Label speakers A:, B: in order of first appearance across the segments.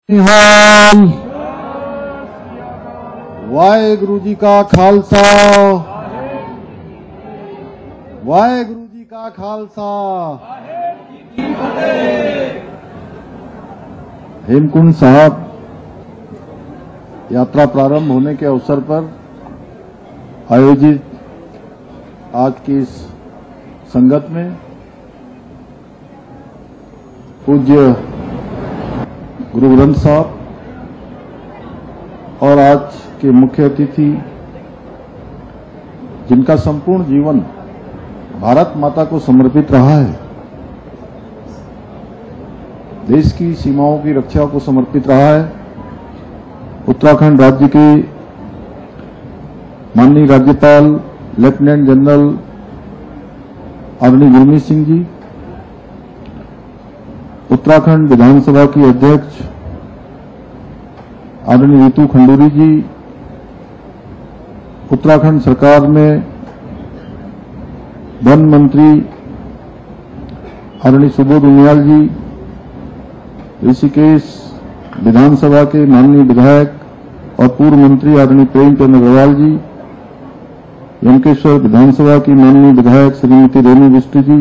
A: निहाल वाहेगुरु जी का खालसा वाहेगुरु जी का खालसा। हेमकुंड साहब यात्रा प्रारंभ होने के अवसर पर आयोजित आज की इस संगत में पूज्य गुरु ग्रंथ साहब और आज के मुख्य अतिथि जिनका संपूर्ण जीवन भारत माता को समर्पित रहा है, देश की सीमाओं की रक्षा को समर्पित रहा है, उत्तराखंड राज्य के माननीय राज्यपाल लेफ्टिनेंट जनरल आदरणीय गुरमीत सिंह जी, उत्तराखंड विधानसभा की अध्यक्ष आदरणीय रितु खंडूरी जी, उत्तराखंड सरकार में वन मंत्री आदरणीय सुबोध उनियाल जी, ऋषिकेश विधानसभा के माननीय विधायक और पूर्व मंत्री आदरणीय प्रेमचंद अग्रवाल जी, यमकेश्वर विधानसभा की माननीय विधायक श्रीमती रेणु बिष्ट जी,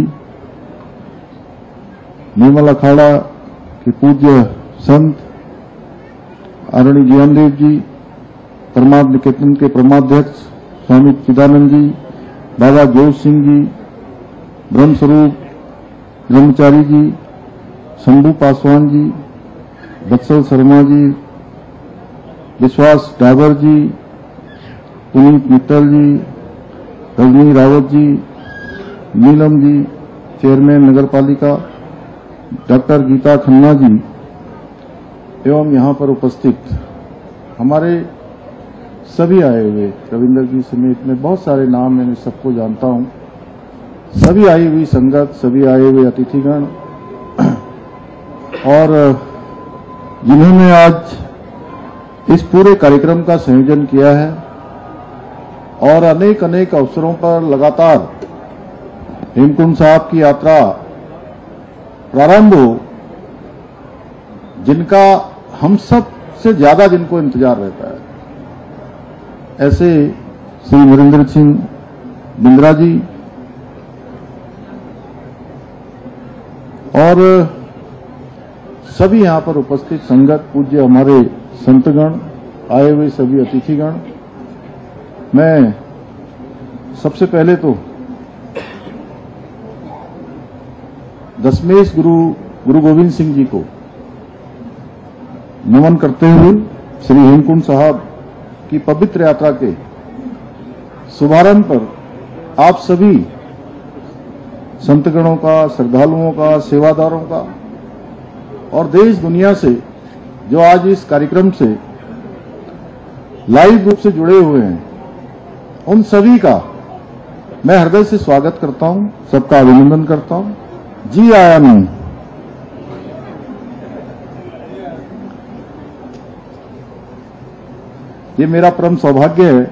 A: निर्मल अखाड़ा के पूज्य संत आदरणीय ज्ञानदेव जी, परमार्थ निकेतन के परमाध्यक्ष स्वामी चिदानंद जी, बाबा जोश सिंह जी, ब्रह्मस्वरूप ब्रह्मचारी जी, शंभू पासवान जी, वत्सल शर्मा जी, विश्वास डागर जी, पुनीत मित्तल जी, रजनी रावत जी, नीलम जी, चेयरमैन नगर पालिका डॉक्टर गीता खन्ना जी एवं यहां पर उपस्थित हमारे सभी आए हुए रविंदर जी समेत में बहुत सारे नाम मैं सबको जानता हूं, सभी आई हुई संगत, सभी आए हुए अतिथिगण और जिन्होंने आज इस पूरे कार्यक्रम का संयोजन किया है और अनेक अनेक अवसरों पर लगातार हेमकुंड साहब की यात्रा प्रारंभ हो, जिनका हम सब से ज्यादा जिनको इंतजार रहता है, ऐसे श्री नरेंद्र सिंह बिंद्रा जी और सभी यहां पर उपस्थित संगत, पूज्य हमारे संतगण, आए हुए सभी अतिथिगण। मैं सबसे पहले तो दशमेश गुरु गोविंद सिंह जी को नमन करते हुए श्री हेमकुंड साहब की पवित्र यात्रा के शुभारंभ पर आप सभी संतगणों का, श्रद्धालुओं का, सेवादारों का और देश दुनिया से जो आज इस कार्यक्रम से लाइव रूप से जुड़े हुए हैं, उन सभी का मैं हृदय से स्वागत करता हूं, सबका अभिनंदन करता हूं। जी आया नहीं। ये मेरा परम सौभाग्य है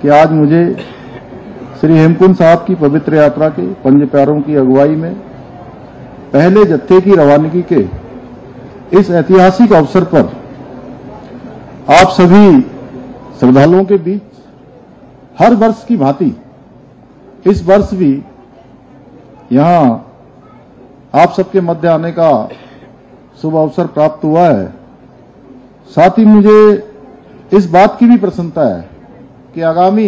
A: कि आज मुझे श्री हेमकुंड साहब की पवित्र यात्रा के पंज प्यारों की अगुवाई में पहले जत्थे की रवानगी के इस ऐतिहासिक अवसर पर आप सभी श्रद्धालुओं के बीच हर वर्ष की भांति इस वर्ष भी यहां आप सबके मध्य आने का शुभ अवसर प्राप्त हुआ है। साथ ही मुझे इस बात की भी प्रसन्नता है कि आगामी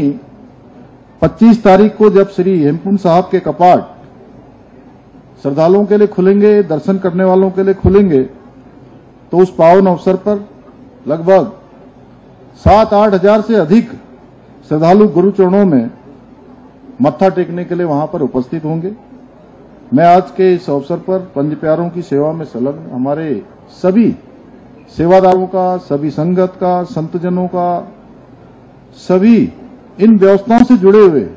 A: 25 तारीख को जब श्री हेमकुंड साहब के कपाट श्रद्धालुओं के लिए खुलेंगे, दर्शन करने वालों के लिए खुलेंगे, तो उस पावन अवसर पर लगभग 7-8 हजार से अधिक श्रद्धालु गुरु चरणों में मत्था टेकने के लिए वहां पर उपस्थित होंगे। मैं आज के इस अवसर पर पंज प्यारों की सेवा में संलग्न हमारे सभी सेवादारों का, सभी संगत का, संतजनों का, सभी इन व्यवस्थाओं से जुड़े हुए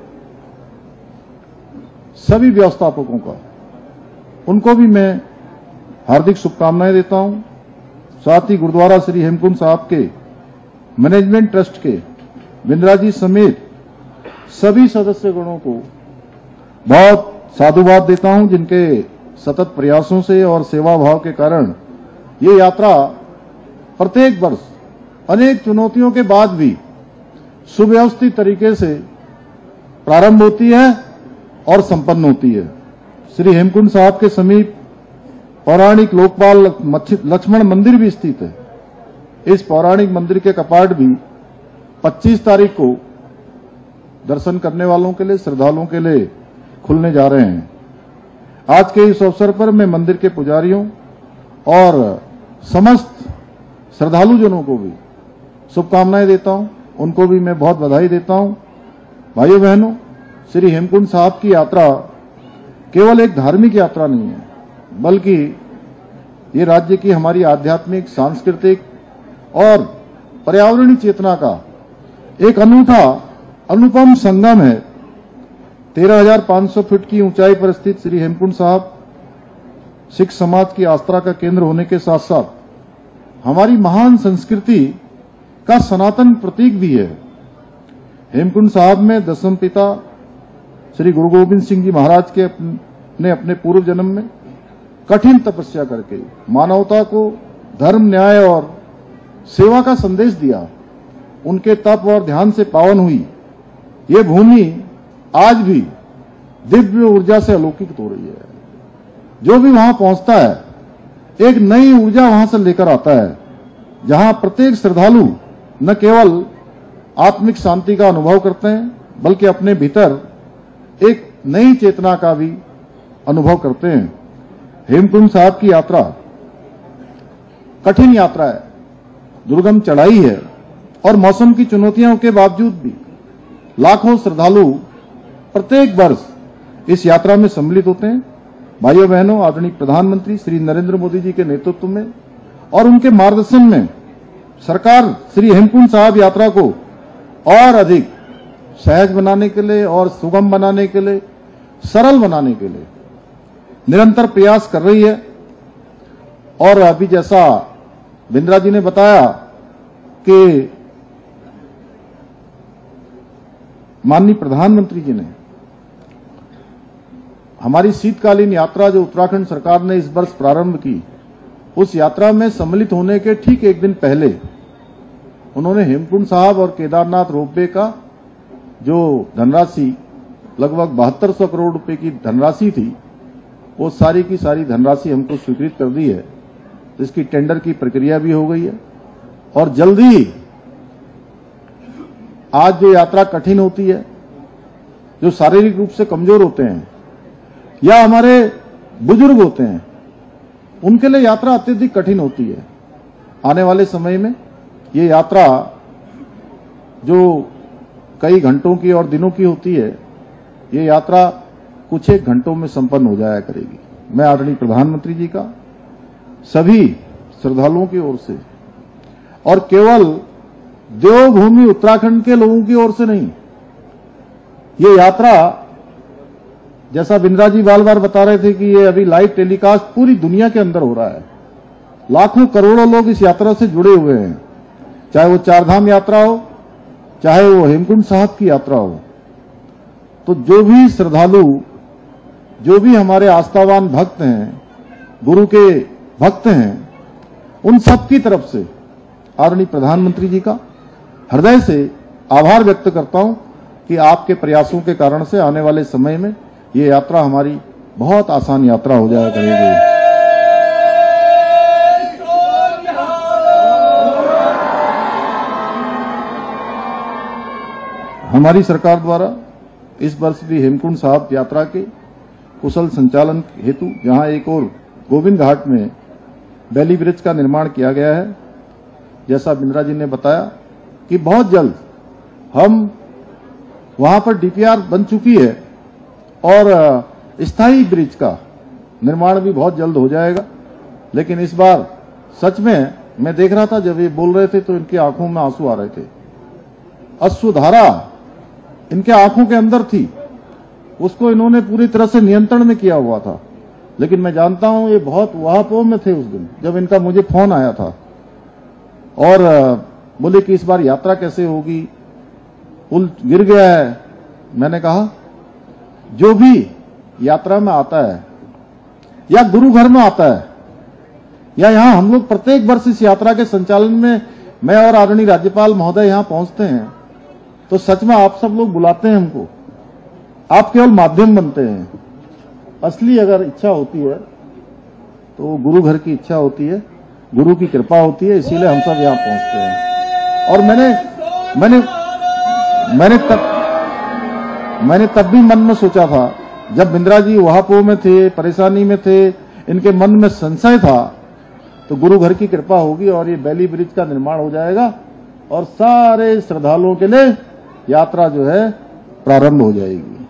A: सभी व्यवस्थापकों का, उनको भी मैं हार्दिक शुभकामनाएं देता हूं। साथ ही गुरुद्वारा श्री हेमकुंड साहब के मैनेजमेंट ट्रस्ट के बिंद्रा जी समेत सभी सदस्यगणों को बहुत साधुवाद देता हूं, जिनके सतत प्रयासों से और सेवा भाव के कारण ये यात्रा प्रत्येक वर्ष अनेक चुनौतियों के बाद भी सुव्यवस्थित तरीके से प्रारंभ होती है और संपन्न होती है। श्री हेमकुंड साहब के समीप पौराणिक लोकपाल लक्ष्मण मंदिर भी स्थित है। इस पौराणिक मंदिर के कपाट भी 25 तारीख को दर्शन करने वालों के लिए, श्रद्धालुओं के लिए खुलने जा रहे हैं। आज के इस अवसर पर मैं मंदिर के पुजारियों और समस्त श्रद्धालुजनों को भी शुभकामनाएं देता हूं, उनको भी मैं बहुत बधाई देता हूं। भाइयों बहनों, श्री हेमकुंड साहब की यात्रा केवल एक धार्मिक यात्रा नहीं है, बल्कि ये राज्य की हमारी आध्यात्मिक, सांस्कृतिक और पर्यावरणीय चेतना का एक अनूठा अनुपम संगम है। 13,500 फीट की ऊंचाई पर स्थित श्री हेमकुंड साहब सिख समाज की आस्था का केंद्र होने के साथ साथ हमारी महान संस्कृति का सनातन प्रतीक भी है। हेमकुंड साहब में दसम पिता श्री गुरु गोविंद सिंह जी महाराज के ने अपने पूर्व जन्म में कठिन तपस्या करके मानवता को धर्म, न्याय और सेवा का संदेश दिया। उनके तप और ध्यान से पावन हुई ये भूमि आज भी दिव्य ऊर्जा से अलौकित हो रही है। जो भी वहां पहुंचता है एक नई ऊर्जा वहां से लेकर आता है, जहां प्रत्येक श्रद्धालु न केवल आत्मिक शांति का अनुभव करते हैं, बल्कि अपने भीतर एक नई चेतना का भी अनुभव करते हैं। हेमकुंड साहब की यात्रा कठिन यात्रा है, दुर्गम चढ़ाई है और मौसम की चुनौतियों के बावजूद भी लाखों श्रद्धालु प्रत्येक वर्ष इस यात्रा में सम्मिलित होते हैं। भाइयों बहनों, आदरणीय प्रधानमंत्री श्री नरेंद्र मोदी जी के नेतृत्व में और उनके मार्गदर्शन में सरकार श्री हेमकुंड साहब यात्रा को और अधिक सहज बनाने के लिए और सुगम बनाने के लिए, सरल बनाने के लिए निरंतर प्रयास कर रही है। और अभी जैसा बिंद्रा जी ने बताया कि माननीय प्रधानमंत्री जी ने हमारी शीतकालीन यात्रा जो उत्तराखंड सरकार ने इस वर्ष प्रारंभ की, उस यात्रा में सम्मिलित होने के ठीक एक दिन पहले उन्होंने हेमकुंड साहब और केदारनाथ रोपवे का जो धनराशि लगभग 7200 करोड़ रुपए की धनराशि थी, वो सारी की सारी धनराशि हमको स्वीकृत कर दी है। इसकी टेंडर की प्रक्रिया भी हो गई है और जल्द ही आज जो यात्रा कठिन होती है, जो शारीरिक रूप से कमजोर होते हैं या हमारे बुजुर्ग होते हैं, उनके लिए यात्रा अत्यधिक कठिन होती है। आने वाले समय में ये यात्रा जो कई घंटों की और दिनों की होती है, ये यात्रा कुछ एक घंटों में संपन्न हो जाया करेगी। मैं आदरणीय प्रधानमंत्री जी का सभी श्रद्धालुओं की ओर से और केवल देवभूमि उत्तराखंड के लोगों की ओर से नहीं, ये यात्रा जैसा बिंद्रा जी बार बार बता रहे थे कि ये अभी लाइव टेलीकास्ट पूरी दुनिया के अंदर हो रहा है। लाखों करोड़ों लोग इस यात्रा से जुड़े हुए हैं, चाहे वो चारधाम यात्रा हो, चाहे वो हेमकुंड साहब की यात्रा हो। तो जो भी श्रद्धालु, जो भी हमारे आस्थावान भक्त हैं, गुरु के भक्त हैं, उन सब की तरफ से आदरणीय प्रधानमंत्री जी का हृदय से आभार व्यक्त करता हूं कि आपके प्रयासों के कारण से आने वाले समय में ये यात्रा हमारी बहुत आसान यात्रा हो जाया करेगी। हमारी सरकार द्वारा इस वर्ष भी हेमकुंड साहब यात्रा के कुशल संचालन हेतु जहां एक और गोविंद घाट में बैली ब्रिज का निर्माण किया गया है, जैसा बिंद्रा जी ने बताया कि बहुत जल्द हम वहां पर डीपीआर बन चुकी है और स्थायी ब्रिज का निर्माण भी बहुत जल्द हो जाएगा। लेकिन इस बार सच में मैं देख रहा था, जब ये बोल रहे थे तो इनकी आंखों में आंसू आ रहे थे। अश्रुधारा इनके आंखों के अंदर थी, उसको इन्होंने पूरी तरह से नियंत्रण में किया हुआ था। लेकिन मैं जानता हूं ये बहुत वहापों में थे उस दिन जब इनका मुझे फोन आया था और बोले कि इस बार यात्रा कैसे होगी, पुल गिर गया है। मैंने कहा जो भी यात्रा में आता है या गुरु घर में आता है, या यहाँ हम लोग प्रत्येक वर्ष इस यात्रा के संचालन में मैं और आदरणीय राज्यपाल महोदय यहाँ पहुंचते हैं, तो सच में आप सब लोग बुलाते हैं हमको, आप केवल माध्यम बनते हैं। असली अगर इच्छा होती है तो गुरु घर की इच्छा होती है, गुरु की कृपा होती है, इसीलिए हम सब यहाँ पहुंचते हैं। और मैंने तब भी मन में सोचा था, जब बिंद्रा जी वहापो में थे, परेशानी में थे, इनके मन में संशय था, तो गुरु घर की कृपा होगी और ये बैली ब्रिज का निर्माण हो जाएगा और सारे श्रद्धालुओं के लिए यात्रा जो है प्रारंभ हो जाएगी।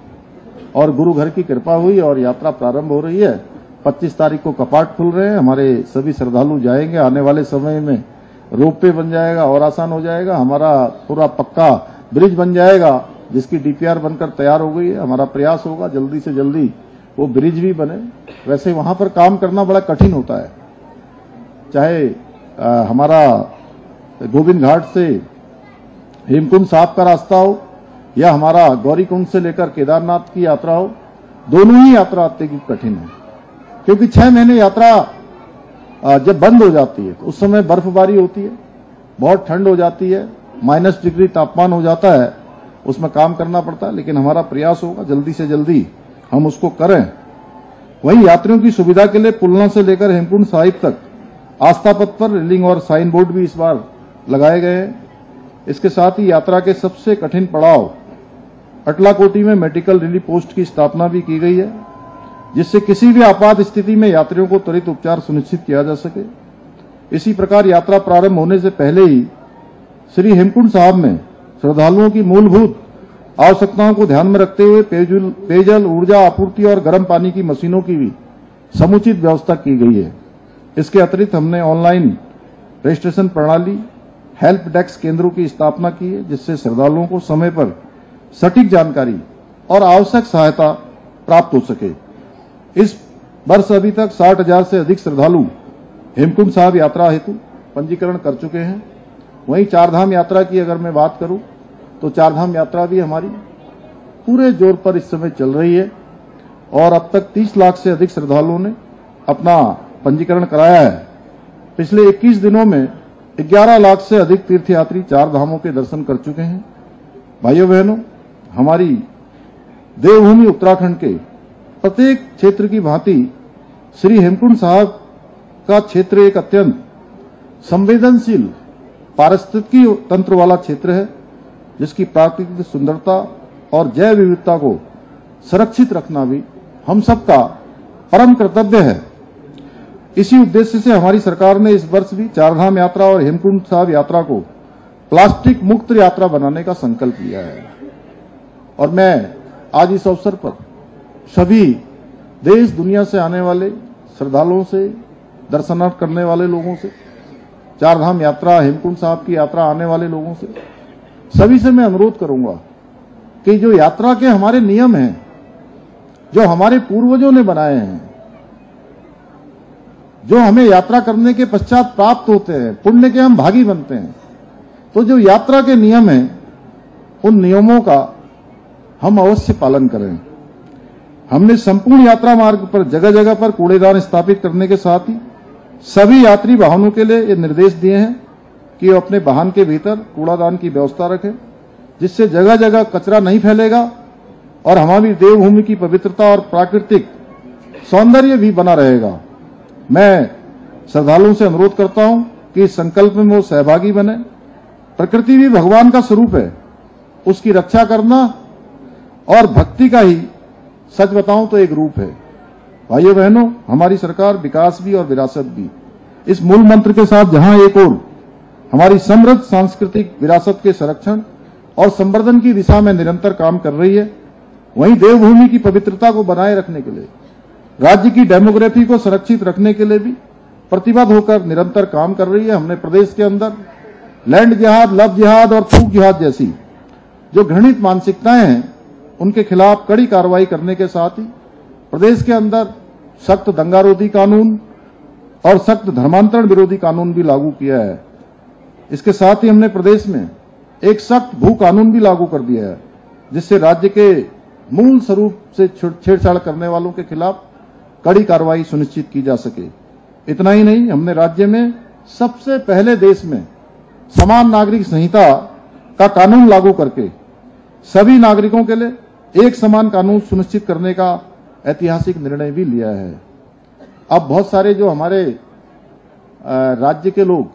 A: और गुरु घर की कृपा हुई और यात्रा प्रारंभ हो रही है। 25 तारीख को कपाट खुल रहे हैं, हमारे सभी श्रद्धालु जाएंगे। आने वाले समय में रोपवे बन जाएगा और आसान हो जाएगा। हमारा पूरा पक्का ब्रिज बन जाएगा, जिसकी डीपीआर बनकर तैयार हो गई है। हमारा प्रयास होगा जल्दी से जल्दी वो ब्रिज भी बने। वैसे वहां पर काम करना बड़ा कठिन होता है, चाहे हमारा गोविंद घाट से हेमकुंड साहब का रास्ता हो या हमारा गौरीकुंड से लेकर केदारनाथ की यात्रा हो, दोनों ही यात्रा अत्यधिक कठिन है। क्योंकि 6 महीने यात्रा जब बंद हो जाती है तो उस समय बर्फबारी होती है, बहुत ठंड हो जाती है, -डिग्री तापमान हो जाता है, उसमें काम करना पड़ता है। लेकिन हमारा प्रयास होगा जल्दी से जल्दी हम उसको करें। वहीं यात्रियों की सुविधा के लिए पुलना से लेकर हेमकुंड साहिब तक आस्था पथ पर रेलिंग और साइन बोर्ड भी इस बार लगाए गए हैं। इसके साथ ही यात्रा के सबसे कठिन पड़ाव अटलाकोटी में मेडिकल रिलीफ पोस्ट की स्थापना भी की गई है, जिससे किसी भी आपात स्थिति में यात्रियों को त्वरित उपचार सुनिश्चित किया जा सके। इसी प्रकार यात्रा प्रारंभ होने से पहले ही श्री हेमकुंड साहब में श्रद्धालुओं की मूलभूत आवश्यकताओं को ध्यान में रखते हुए पेयजल, ऊर्जा आपूर्ति और गर्म पानी की मशीनों की भी समुचित व्यवस्था की गई है। इसके अतिरिक्त हमने ऑनलाइन रजिस्ट्रेशन प्रणाली, हेल्प डेस्क केंद्रों की स्थापना की है, जिससे श्रद्धालुओं को समय पर सटीक जानकारी और आवश्यक सहायता प्राप्त हो सके। इस वर्ष अभी तक 60,000 से अधिक श्रद्धालु हेमकुंड साहब यात्रा हेतु पंजीकरण कर चुके हैं। वहीं चारधाम यात्रा की अगर मैं बात करूं तो चारधाम यात्रा भी हमारी पूरे जोर पर इस समय चल रही है और अब तक 30 लाख से अधिक श्रद्धालुओं ने अपना पंजीकरण कराया है। पिछले 21 दिनों में 11 लाख से अधिक तीर्थयात्री चार धामों के दर्शन कर चुके हैं। भाइयों बहनों, हमारी देवभूमि उत्तराखंड के प्रत्येक क्षेत्र की भांति श्री हेमकुंड साहब का क्षेत्र एक अत्यंत संवेदनशील पारिस्थितिकी तंत्र वाला क्षेत्र है, जिसकी प्राकृतिक सुंदरता और जैव विविधता को सुरक्षित रखना भी हम सबका परम कर्तव्य है। इसी उद्देश्य से हमारी सरकार ने इस वर्ष भी चारधाम यात्रा और हेमकुंड साहब यात्रा को प्लास्टिक मुक्त यात्रा बनाने का संकल्प लिया है। और मैं आज इस अवसर पर सभी देश दुनिया से आने वाले श्रद्धालुओं से, दर्शनार्थ करने वाले लोगों से, चारधाम यात्रा, हेमकुंड साहब की यात्रा आने वाले लोगों से, सभी से मैं अनुरोध करूंगा कि जो यात्रा के हमारे नियम हैं, जो हमारे पूर्वजों ने बनाए हैं, जो हमें यात्रा करने के पश्चात प्राप्त होते हैं, पुण्य के हम भागी बनते हैं, तो जो यात्रा के नियम हैं, उन नियमों का हम अवश्य पालन करें। हमने संपूर्ण यात्रा मार्ग पर जगह जगह पर कूड़ेदान स्थापित करने के साथ ही सभी यात्री वाहनों के लिए ये निर्देश दिए हैं कि वो अपने वाहन के भीतर कूड़ादान की व्यवस्था रखें, जिससे जगह जगह कचरा नहीं फैलेगा और हमारी देवभूमि की पवित्रता और प्राकृतिक सौंदर्य भी बना रहेगा। मैं श्रद्धालुओं से अनुरोध करता हूं कि इस संकल्प में वो सहभागी बने। प्रकृति भी भगवान का स्वरूप है, उसकी रक्षा करना और भक्ति का ही सच बताऊं तो एक रूप है। भाइयों बहनों, हमारी सरकार विकास भी और विरासत भी, इस मूल मंत्र के साथ जहां एक ओर हमारी समृद्ध सांस्कृतिक विरासत के संरक्षण और संवर्धन की दिशा में निरंतर काम कर रही है, वहीं देवभूमि की पवित्रता को बनाए रखने के लिए, राज्य की डेमोग्राफी को सुरक्षित रखने के लिए भी प्रतिबद्ध होकर निरंतर काम कर रही है। हमने प्रदेश के अंदर लैंड जिहाद, लव जिहाद और थूक जिहाद जैसी जो घृणित मानसिकताएं हैं, उनके खिलाफ कड़ी कार्रवाई करने के साथ ही प्रदेश के अंदर सख्त दंगारोधी कानून और सख्त धर्मांतरण विरोधी कानून भी लागू किया है। इसके साथ ही हमने प्रदेश में एक सख्त भू कानून भी लागू कर दिया है, जिससे राज्य के मूल स्वरूप से छेड़छाड़ करने वालों के खिलाफ कड़ी कार्रवाई सुनिश्चित की जा सके। इतना ही नहीं, हमने राज्य में सबसे पहले देश में समान नागरिक संहिता का कानून लागू करके सभी नागरिकों के लिए एक समान कानून सुनिश्चित करने का ऐतिहासिक निर्णय भी लिया है। अब बहुत सारे जो हमारे राज्य के लोग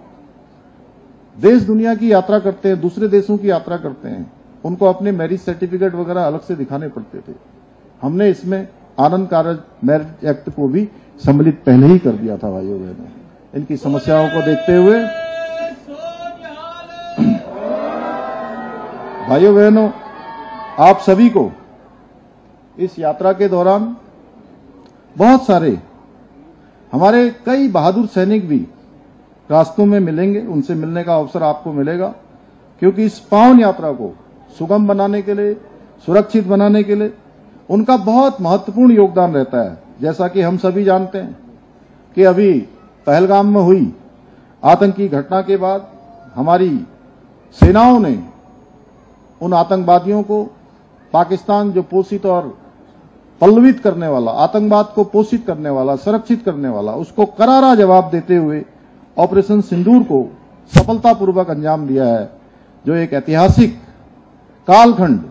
A: देश दुनिया की यात्रा करते हैं, दूसरे देशों की यात्रा करते हैं, उनको अपने मैरिज सर्टिफिकेट वगैरह अलग से दिखाने पड़ते थे। हमने इसमें आनंद कारज मैरिज एक्ट को भी सम्मिलित पहले ही कर दिया था। भाइयों बहनों, इनकी समस्याओं को देखते हुए भाइयों बहनों, आप सभी को इस यात्रा के दौरान बहुत सारे हमारे कई बहादुर सैनिक भी रास्तों में मिलेंगे, उनसे मिलने का अवसर आपको मिलेगा, क्योंकि इस पावन यात्रा को सुगम बनाने के लिए, सुरक्षित बनाने के लिए उनका बहुत महत्वपूर्ण योगदान रहता है। जैसा कि हम सभी जानते हैं कि अभी पहलगाम में हुई आतंकी घटना के बाद हमारी सेनाओं ने उन आतंकवादियों को, पाकिस्तान जो पोषित और पल्लवित करने वाला, आतंकवाद को पोषित करने वाला, संरक्षित करने वाला, उसको करारा जवाब देते हुए ऑपरेशन सिंदूर को सफलतापूर्वक अंजाम दिया है। जो एक ऐतिहासिक कालखंड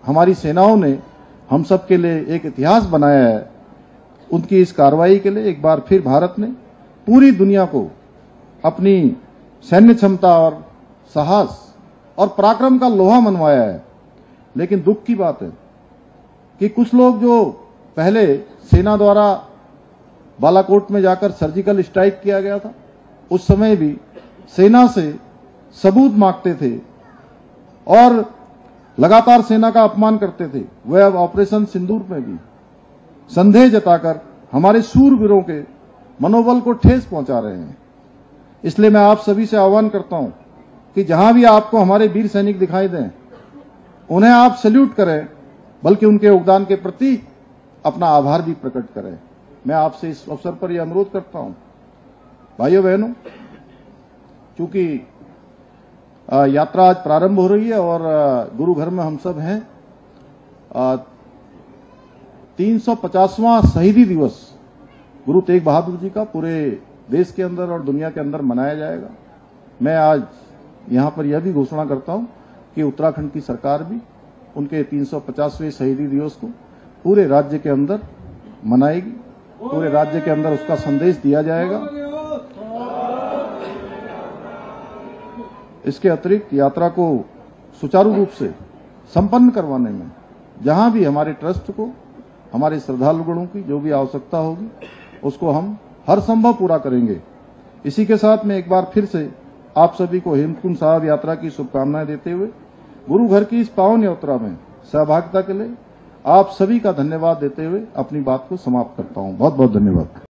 A: हमारी सेनाओं ने हम सब के लिए एक इतिहास बनाया है, उनकी इस कार्रवाई के लिए एक बार फिर भारत ने पूरी दुनिया को अपनी सैन्य क्षमता और साहस और पराक्रम का लोहा मनवाया है। लेकिन दुख की बात है कि कुछ लोग जो पहले सेना द्वारा बालाकोट में जाकर सर्जिकल स्ट्राइक किया गया था, उस समय भी सेना से सबूत मांगते थे और लगातार सेना का अपमान करते थे, वे अब ऑपरेशन सिंदूर में भी संदेह जताकर हमारे शूरवीरों के मनोबल को ठेस पहुंचा रहे हैं। इसलिए मैं आप सभी से आह्वान करता हूं कि जहां भी आपको हमारे वीर सैनिक दिखाई दें, उन्हें आप सैल्यूट करें, बल्कि उनके योगदान के प्रति अपना आभार भी प्रकट करें। मैं आपसे इस अवसर पर यह अनुरोध करता हूं, भाइयों बहनों, चूंकि यात्रा आज प्रारंभ हो रही है और गुरु घर में हम सब हैं, 350वां शहीदी दिवस गुरु तेग बहादुर जी का पूरे देश के अंदर और दुनिया के अंदर मनाया जाएगा। मैं आज यहां पर यह भी घोषणा करता हूं कि उत्तराखंड की सरकार भी उनके 350वें शहीदी दिवस को पूरे राज्य के अंदर मनाएगी, पूरे राज्य के अंदर उसका संदेश दिया जाएगा। इसके अतिरिक्त यात्रा को सुचारू रूप से संपन्न करवाने में जहां भी हमारे ट्रस्ट को, हमारे श्रद्धालुगणों की जो भी आवश्यकता होगी, उसको हम हर संभव पूरा करेंगे। इसी के साथ मैं एक बार फिर से आप सभी को हेमकुंड साहिब यात्रा की शुभकामनाएं देते हुए गुरु घर की इस पावन यात्रा में सहभागिता के लिए आप सभी का धन्यवाद देते हुए अपनी बात को समाप्त करता हूं। बहुत बहुत धन्यवाद।